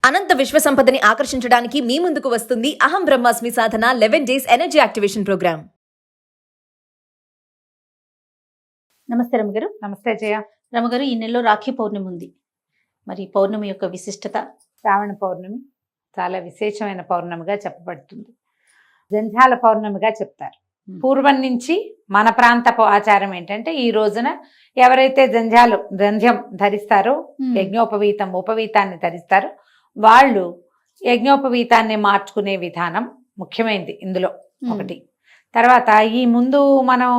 అనంత విశ్వ సంపదని ఆకర్షించడానికి మీ ముందుకు వస్తుంది అహం బ్రహ్మాస్మి సాధన 11 డేస్ ఎనర్జీ యాక్టివేషన్ ప్రోగ్రామ్. నమస్తే రమగారు. నమస్తే జయ. రమగారు, ఈ నెలలో రాఖీ పౌర్ణమి ఉంది. మరి పౌర్ణమి యొక్క విశిష్టత? శ్రావణ పౌర్ణమి చాలా విశేషమైన పౌర్ణమిగా చెప్పబడుతుంది. జంధ్యాల పౌర్ణమిగా చెప్తారు. పూర్వం నుంచి మన ప్రాంతపు ఆచారం ఏంటంటే ఈ రోజున ఎవరైతే జంధ్యం ధరిస్తారో, ఉపవీతాన్ని ధరిస్తారో వాళ్ళు యజ్ఞోపవీతాన్ని మార్చుకునే విధానం ముఖ్యమైనది ఇందులో ఒకటి. తర్వాత ఈ ముందు మనం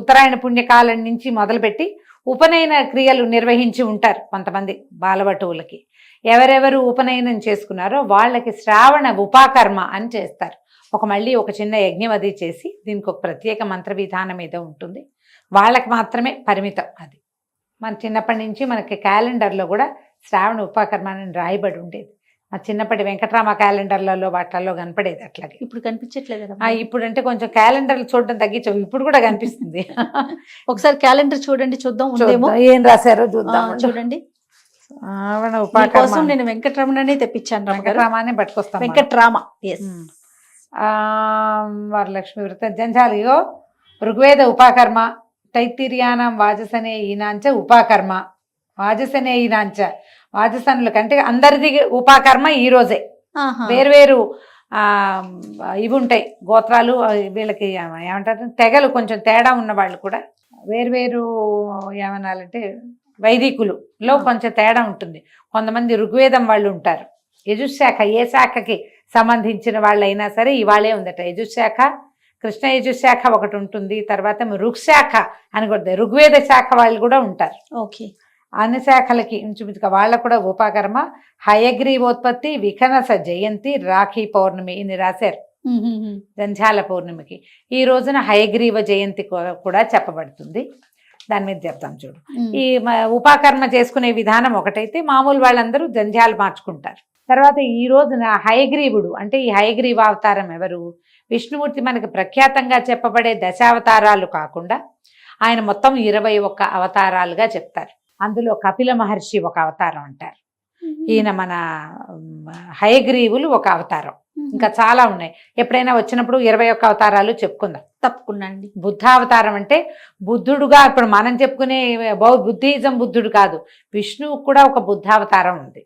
ఉత్తరాయణ పుణ్యకాలం నుంచి మొదలుపెట్టి ఉపనయన క్రియలు నిర్వహించి ఉంటారు కొంతమంది బాలవటువులకి. ఎవరెవరు ఉపనయనం చేసుకున్నారో వాళ్ళకి శ్రావణ ఉపాకర్మ అని చేస్తారు. మళ్ళీ ఒక చిన్న యజ్ఞం అది చేసి దీనికి ఒక ప్రత్యేక మంత్ర విధానం ఏదో ఉంటుంది, వాళ్ళకి మాత్రమే పరిమితం. అది మన చిన్నప్పటి నుంచి మనకి క్యాలెండర్లో కూడా శ్రావణ ఉపాకర్మ అని రాయబడి ఉండేది. మా చిన్నప్పటి వెంకటరామ క్యాలెండర్లలో వాటిల్లో కనపడేది. అట్లాగే ఇప్పుడు కనిపించట్లేదు. ఇప్పుడు అంటే కొంచెం క్యాలెండర్లు చూడడం తగ్గించాం, ఇప్పుడు కూడా కనిపిస్తుంది. ఒకసారి క్యాలెండర్ చూద్దాం. ఏం రాశారో చూద్దాం. చూడండి. శ్రావణ ఉపాకర్మ నేను వెంకటరమణనే తెప్పించాను. వెంకటరామానే పట్టుకొస్తాం. వెంకటరామ. వరలక్ష్మి వ్రత జంజాలియో ఋగ్వేద ఉపాకర్మ తైత్తిర్యానం వాజసనే ఈనాంచ ఉపాకర్మ వాజసనే ఈనాంచ. వాజసనుల కంటే అందరిది ఉపాకర్మ ఈ రోజే. వేరువేరు ఇవి ఉంటాయి గోత్రాలు, వీళ్ళకి ఏమంటారు తెగలు కొంచెం తేడా ఉన్న వాళ్ళు కూడా వేరువేరు ఏమనాలంటే వైదికులలో కొంచెం తేడా ఉంటుంది. కొంతమంది ఋగ్వేదం వాళ్ళు ఉంటారు. యజుశాఖ ఏ శాఖకి సంబంధించిన వాళ్ళైనా సరే ఇవాళే ఉందట. యజుశాఖ, కృష్ణ యజుశాఖ ఒకటి ఉంటుంది. తర్వాత ఋగ్శాఖ అని కూడా ఋగ్వేద శాఖ వాళ్ళు కూడా ఉంటారు. ఓకే. అన్ని శాఖలకి ఇంచుమించుగా వాళ్ళకు కూడా ఉపాకర్మ. హయగ్రీవోత్పత్తి, వికనస జయంతి, రాఖీ పౌర్ణమి ఇన్ని రాశారు. జంధ్యాల పౌర్ణమికి ఈ రోజున హయగ్రీవ జయంతి కూడా చెప్పబడుతుంది. దాని మీద చెప్తాం చూడు. ఈ ఉపాకర్మ చేసుకునే విధానం ఒకటైతే మామూలు వాళ్ళందరూ జంధ్యాలు మార్చుకుంటారు. తర్వాత ఈ రోజున హయగ్రీవుడు అంటే ఈ హయగ్రీవ అవతారం ఎవరు? విష్ణుమూర్తి మనకి ప్రఖ్యాతంగా చెప్పబడే దశావతారాలు కాకుండా ఆయన మొత్తం 21 అవతారాలుగా చెప్తారు. అందులో కపిల మహర్షి ఒక అవతారం అంటారు. ఈయన మన హయగ్రీవులు ఒక అవతారం. ఇంకా చాలా ఉన్నాయి. ఎప్పుడైనా వచ్చినప్పుడు 21 అవతారాలు చెప్పుకుందాం. తప్పకుండా అండి. బుద్ధావతారం అంటే బుద్ధుడుగా ఇప్పుడు మనం చెప్పుకునే బుద్ధిజం బుద్ధుడు కాదు, విష్ణువు కూడా ఒక బుద్ధావతారం ఉంది.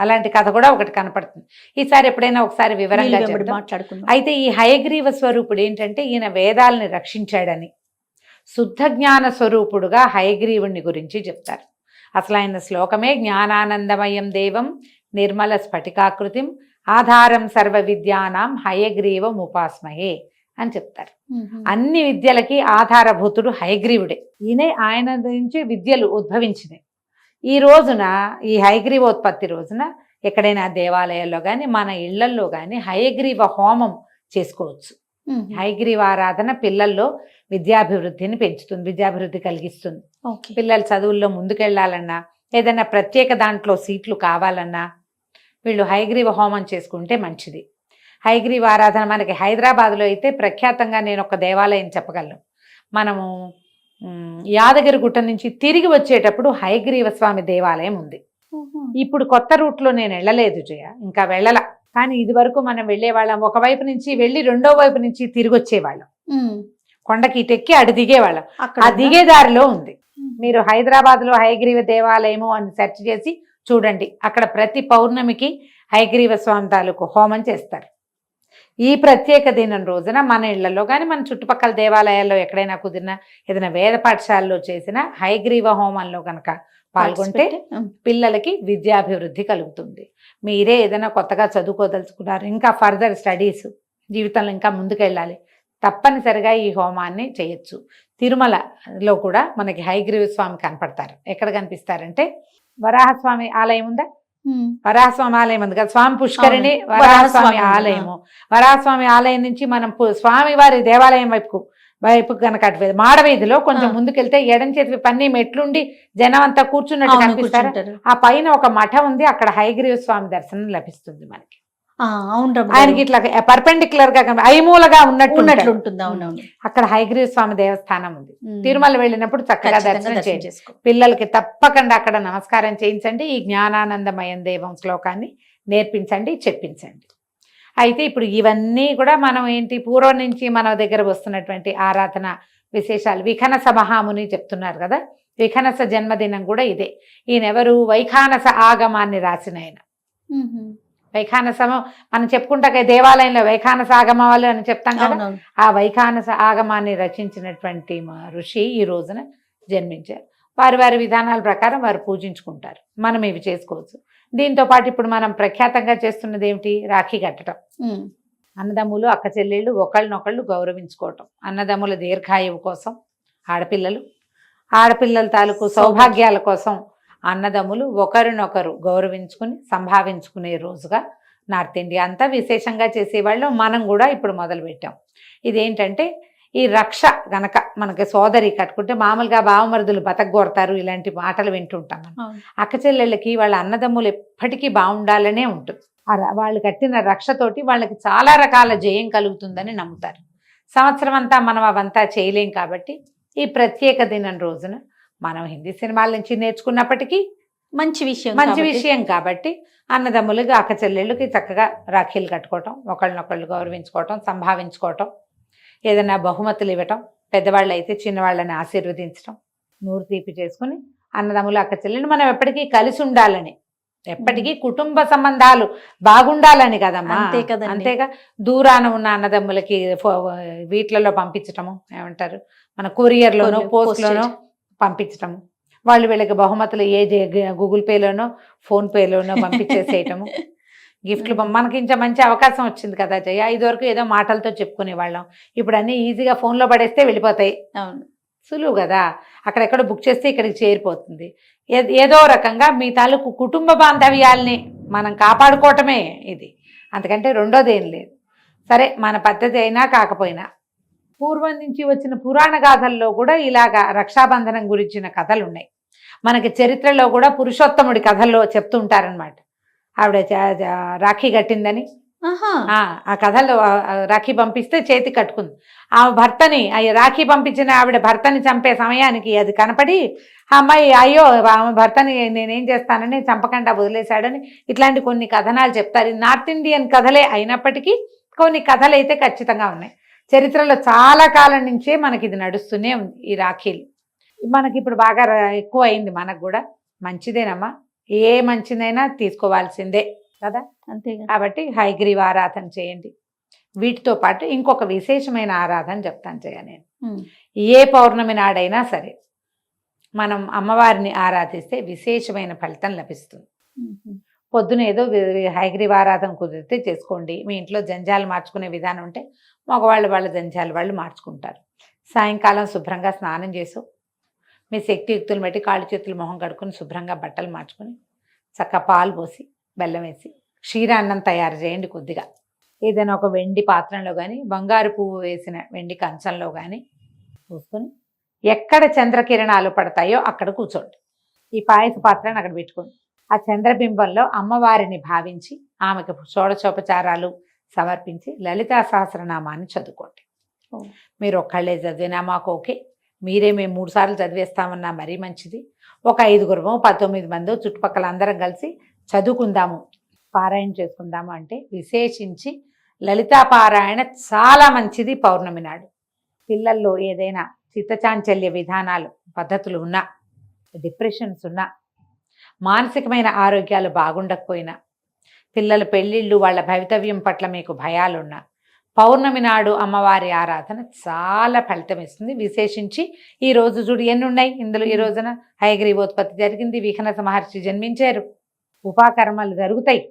అలాంటి కథ కూడా ఒకటి కనపడుతుంది. ఈసారి ఎప్పుడైనా ఒకసారి వివరంగా మాట్లాడుకుందాం. అయితే ఈ హయగ్రీవ స్వరూపుడు ఏంటంటే ఈయన వేదాలని రక్షించాడని, శుద్ధ జ్ఞాన స్వరూపుడుగా హయగ్రీవుని గురించి చెప్తారు. అసలు ఆయన శ్లోకమే జ్ఞానానందమయం దేవం నిర్మల స్ఫటికాకృతిం ఆధారం సర్వ విద్యానాం హయగ్రీవం ఉపాస్మహే అని చెప్తారు. అన్ని విద్యలకి ఆధారభూతుడు హయగ్రీవుడే. ఆయన నుంచి విద్యలు ఉద్భవించినాయి. ఈ రోజున ఈ హయగ్రీవోత్పత్తి రోజున ఎక్కడైనా దేవాలయాల్లో కానీ మన ఇళ్లల్లో కానీ హయగ్రీవ హోమం చేసుకోవచ్చు. హయగ్రీవ ఆరాధన పిల్లల్లో విద్యాభివృద్ధిని పెంచుతుంది, విద్యాభివృద్ధి కలిగిస్తుంది. పిల్లలు చదువుల్లో ముందుకెళ్లాలన్నా ఏదైనా ప్రత్యేక దాంట్లో సీట్లు కావాలన్నా వీళ్ళు హయగ్రీవ హోమం చేసుకుంటే మంచిది. హయగ్రీవ ఆరాధన మనకి హైదరాబాద్లో అయితే ప్రఖ్యాతంగా నేను ఒక దేవాలయం చెప్పగలను. మనము యాదగిరి గుట్ట నుంచి తిరిగి వచ్చేటప్పుడు హయగ్రీవ స్వామి దేవాలయం ఉంది. ఇప్పుడు కొత్త రూట్లో నేను వెళ్ళలేదు జయ, ఇంకా వెళ్ళలా. కానీ ఇది వరకు మనం వెళ్ళేవాళ్ళం, ఒకవైపు నుంచి వెళ్ళి రెండో వైపు నుంచి తిరిగి వచ్చేవాళ్ళం. కొండకి ఇటెక్కి అటు దిగేవాళ్ళం. ఆ దిగేదారిలో ఉంది. మీరు హైదరాబాద్లో హయగ్రీవ దేవాలయము అని సెర్చ్ చేసి చూడండి. అక్కడ ప్రతి పౌర్ణమికి హయగ్రీవ స్వామి తాలూకు హోమం చేస్తారు. ఈ ప్రత్యేక దినం రోజున మన ఇళ్లలో కానీ మన చుట్టుపక్కల దేవాలయాల్లో ఎక్కడైనా కుదిరిన ఏదైనా వేద పాఠశాలలో చేసిన హయగ్రీవ హోమంలో కనుక పాల్గొంటే పిల్లలకి విద్యాభివృద్ధి కలుగుతుంది. మీరే ఏదైనా కొత్తగా చదువుకోదలుచుకున్నారు, ఇంకా ఫర్దర్ స్టడీస్ జీవితంలో ఇంకా ముందుకెళ్ళాలి, తప్పనిసరిగా ఈ హోమాన్ని చేయొచ్చు. తిరుమలలో కూడా మనకి హయగ్రీవ స్వామి కనపడతారు. ఎక్కడ కనిపిస్తారంటే వరాహస్వామి ఆలయం ఉందా, వరాహస్వామి ఆలయం ఉంది కదా, స్వామి పుష్కరిణి వరాహస్వామి ఆలయము. వరాహస్వామి ఆలయం నుంచి మనం స్వామి వారి దేవాలయం వైపు కనుక మాడవీధిలో కొంచెం ముందుకెళ్తే ఎడం చేతి పన్ని మెట్లుండి జనం అంతా కూర్చున్నట్టు కనిపిస్తారు. ఆ పైన ఒక మఠం ఉంది, అక్కడ హయగ్రీవ స్వామి దర్శనం లభిస్తుంది మనకి. అవును రమ్మ గారు. ఆయనకి ఇట్లా పర్పెండిక్యులర్ గా ఐమూలగా ఉన్నట్టు ఉన్నట్లు ఉంటాడు. ఉంటుంది. అవునవును. అక్కడ హయగ్రీవ స్వామి దేవస్థానం ఉంది. ఉమ్. తిరుమల వెళ్ళినప్పుడు చక్కగా ఖచ్చితంగా దర్శనం దర్శనం చేయండి. చేసుకో. పిల్లలకి తప్పకుండా అక్కడ నమస్కారం చేయించండి. ఈ జ్ఞానానందమయం దేవం శ్లోకాన్ని నేర్పించండి, చెప్పించండి. అయితే ఇప్పుడు ఇవన్నీ కూడా మనం ఏంటి పూర్వం నుంచి మన దగ్గర వస్తున్నటువంటి ఆరాధన విశేషాలు. విఖనస మహాముని చెప్తున్నారు కదా, విఖనస జన్మదినం కూడా ఇదే. ఈయనెవరు? వైఖానస ఆగమాన్ని రాసిన ఆయన. ఉహుం. వైఖానసము మనం చెప్పుకుంటాక దేవాలయంలో వైఖానస ఆగమాలు అని చెప్తాం కదా, అవునవును. ఆ వైఖానస ఆగమాన్ని రచించినటువంటి మా ఋషి ఈ రోజున జన్మించారు. వారి వారి విధానాల ప్రకారం వారు పూజించుకుంటారు. మనం ఇవి చేసుకోవచ్చు. దీంతో పాటు ఇప్పుడు మనం ప్రఖ్యాతంగా చేస్తున్నది ఏమిటి? రాఖీ కట్టడం. ఉమ్. అన్నదమ్ములు అక్క చెల్లెళ్ళు ఒకళ్ళనొకళ్ళు గౌరవించుకోవటం. అన్నదమ్ముల దీర్ఘాయువు కోసం ఆడపిల్లల తాలూకు సౌభాగ్యాల కోసం అన్నదమ్ములు ఒకరినొకరు గౌరవించుకుని సంభావించుకునే రోజుగా నార్త్ ఇండియా అంతా విశేషంగా చేసేవాళ్ళు. మనం కూడా ఇప్పుడు మొదలుపెట్టాం. ఇదేంటంటే ఈ రక్ష గనక మనకి సోదరి కట్టుకుంటే మామూలుగా బావమరుదులు బతకగోరతారు, ఇలాంటి మాటలు వింటుంటాం మనం. అవును. అక్క చెల్లెళ్ళకి వాళ్ళ అన్నదమ్ములు ఎప్పటికీ బాగుండాలనే ఉంటుంది. వాళ్ళు కట్టిన రక్షతోటి వాళ్ళకి చాలా రకాల జయం కలుగుతుందని నమ్ముతారు. సంవత్సరం అంతా మనం అవంతా చేయలేం కాబట్టి ఈ ప్రత్యేక దినం రోజున మనం హిందీ సినిమాల నుంచి నేర్చుకున్నప్పటికీ మంచి విషయం మంచి కాబట్టి. విషయం కాబట్టి అన్నదమ్ములకి అక్క చెల్లెళ్ళకి చక్కగా రాఖీలు కట్టుకోవటం, ఒకళ్ళనొకళ్ళు గౌరవించుకోవటం, సంభావించుకోవటం, ఏదైనా బహుమతులు ఇవ్వటం, పెద్దవాళ్ళు అయితే చిన్నవాళ్ళని ఆశీర్వదించడం, నూరు తీపి చేసుకుని అన్నదమ్ములు అక్క చెల్లెళ్ళు మనం ఎప్పటికీ కలిసి ఉండాలని, ఎప్పటికీ కుటుంబ సంబంధాలు బాగుండాలని కదమ్మా. అంతే కదండి. అంతేగా దూరాన ఉన్న అన్నదమ్ములకి వీటిలలో పంపించటము, ఏమంటారు మన కొరియర్లోనో పోస్ట్లోనో పంపించటము, వాళ్ళు వీళ్ళకి బహుమతులు గూగుల్ పేలోనో ఫోన్ పేలోనో పంపించేసేయటము, గిఫ్ట్లు మనకి ఇంకా మంచి అవకాశం వచ్చింది కదా జయ. ఇదివరకు ఏదో మాటలతో చెప్పుకునేవాళ్ళం, ఇప్పుడు అన్నీ ఈజీగా ఫోన్లో పడేస్తే వెళ్ళిపోతాయి. అవును. సులువు కదా, అక్కడెక్కడ బుక్ చేస్తే ఇక్కడికి చేరిపోతుంది. ఏదో రకంగా మీ తాలూకు కుటుంబ బాంధవ్యాల్ని మనం కాపాడుకోవటమే ఇది, అంతకంటే రెండోది ఏం లేదు. సరే మన పద్ధతి అయినా కాకపోయినా పూర్వం నుంచి వచ్చిన పురాణ గాథల్లో కూడా ఇలాగా రక్షాబంధనం గురించిన కథలు ఉన్నాయి. మనకి చరిత్రలో కూడా పురుషోత్తముడి కథల్లో చెప్తుంటారనమాట. ఆవిడ రాఖీ కట్టిందని, ఆహా. ఆ కథలో రాఖీ పంపిస్తే చేతి కట్టుకుంది. ఆ భర్తని రాఖీ పంపించిన ఆవిడ భర్తని చంపే సమయానికి అది కనపడి ఆ అమ్మాయి అయ్యో ఆమె భర్తని నేనేం చేస్తానని చంపకుండా వదిలేశాడని ఇట్లాంటి కొన్ని కథనాలు చెప్తారు. నార్త్ ఇండియన్ కథలే అయినప్పటికీ కొన్ని కథలు అయితే ఖచ్చితంగా ఉన్నాయి. చరిత్రలో చాలా కాలం నుంచే మనకి ఇది నడుస్తూనే ఉంది. ఈ రాఖీలు మనకి ఇప్పుడు బాగా ఎక్కువ అయింది. మనకు కూడా మంచిదేనమ్మా, ఏ మంచిదైనా తీసుకోవాల్సిందే కదా. అంతేగా. కాబట్టి హయగ్రీవ ఆరాధన చేయండి. వీటితో పాటు ఇంకొక విశేషమైన ఆరాధన చెప్తాను జయ నేను. ఏ పౌర్ణమి నాడైనా సరే మనం అమ్మవారిని ఆరాధిస్తే విశేషమైన ఫలితం లభిస్తుంది. పొద్దున ఏదో హయగ్రీవ ఆరాధన కుదిరితే చేసుకోండి. మీ ఇంట్లో జంజాలు మార్చుకునే విధానం ఉంటే మగవాళ్ళు వాళ్ళ జంజాలు వాళ్ళు మార్చుకుంటారు. సాయంకాలం శుభ్రంగా స్నానం చేసు, మీ శక్తియుక్తులు బట్టి కాళ్ళు చేతులు మొహం కడుక్కుని శుభ్రంగా బట్టలు మార్చుకొని చక్కగా పాలు పోసి బెల్లం వేసి క్షీరాన్నం తయారు చేయండి. కొద్దిగా ఏదైనా ఒక వెండి పాత్రలో కానీ బంగారు పువ్వు వేసిన వెండి కంచంలో కానీ పోసుకొని ఎక్కడ చంద్రకిరణాలు పడతాయో అక్కడ కూర్చోండి. ఈ పాయస పాత్రను అక్కడ పెట్టుకోండి. ఆ చంద్రబింబంలో అమ్మవారిని భావించి ఆమెకు షోడశోపచారాలు సమర్పించి లలితా సహస్రనామాన్ని చదువుకోండి. మీరు ఒక్కళ్ళే చదివినా మాకు ఓకే, మీరే మేము 3 సార్లు చదివేస్తామన్నా మరీ మంచిది. ఒక 5గురమో 19 మందో చుట్టుపక్కల అందరం కలిసి చదువుకుందాము, పారాయణ చేసుకుందాము అంటే విశేషించి లలితా పారాయణ చాలా మంచిది. పౌర్ణమి నాడు పిల్లల్లో ఏదైనా చిత్తచాంచల్య విధానాలు పద్ధతులు ఉన్నా, డిప్రెషన్స్ ఉన్నా, మానసికమైన ఆరోగ్యాలు బాగుండకపోయినా, పిల్లల పెళ్ళిళ్ళు వాళ్ళ భవితవ్యం పట్ల మీకు భయాలున్నా పౌర్ణమి నాడు అమ్మవారి ఆరాధన చాలా ఫలితం ఇస్తుంది. విశేషించి ఈ రోజు చూడు ఎన్ని ఉన్నాయి ఇందులో. ఈ రోజున హయగ్రీవోత్పత్తి జరిగింది, విఘ్నస మహర్షి జన్మించారు, ఉపాకర్మలు జరుగుతాయి,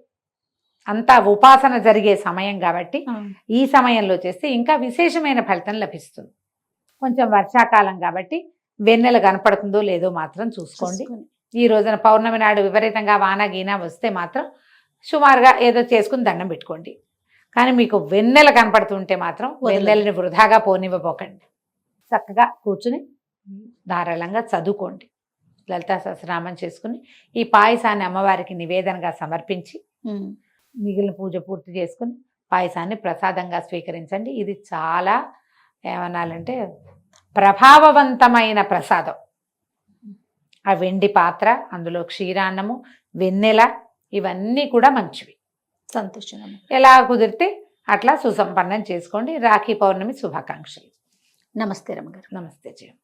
అంతా ఉపాసన జరిగే సమయం కాబట్టి ఈ సమయంలో చేస్తే ఇంకా విశేషమైన ఫలితం లభిస్తుంది. కొంచెం వర్షాకాలం కాబట్టి వెన్నెల కనపడుతుందో లేదో మాత్రం చూసుకోండి. ఈ రోజున పౌర్ణమి నాడు విపరీతంగా వాన గీనా వస్తే మాత్రం సుమారుగా ఏదో చేసుకుని దండం పెట్టుకోండి. కానీ మీకు వెన్నెల కనపడుతుంటే మాత్రం వెన్నెలని వృధాగా పోనివ్వబోకండి. చక్కగా కూర్చుని ధారాళంగా చదువుకోండి. లలితా సహస్రనామం చేసుకుని ఈ పాయసాన్ని అమ్మవారికి నివేదనగా సమర్పించి మిగిలిన పూజ పూర్తి చేసుకుని పాయసాన్ని ప్రసాదంగా స్వీకరించండి. ఇది చాలా ఏమనాలంటే ప్రభావవంతమైన ప్రసాదం. ఆ వెండి పాత్ర, అందులో క్షీరాన్నము, వెన్నెల ఇవన్నీ కూడా మంచివి. సంతోషం. ఎలా కుదిరితే అట్లా సుసంపన్నం చేసుకోండి. రాఖీ పౌర్ణమి శుభాకాంక్షలు. నమస్తే రమ్మగారు. నమస్తే జయం.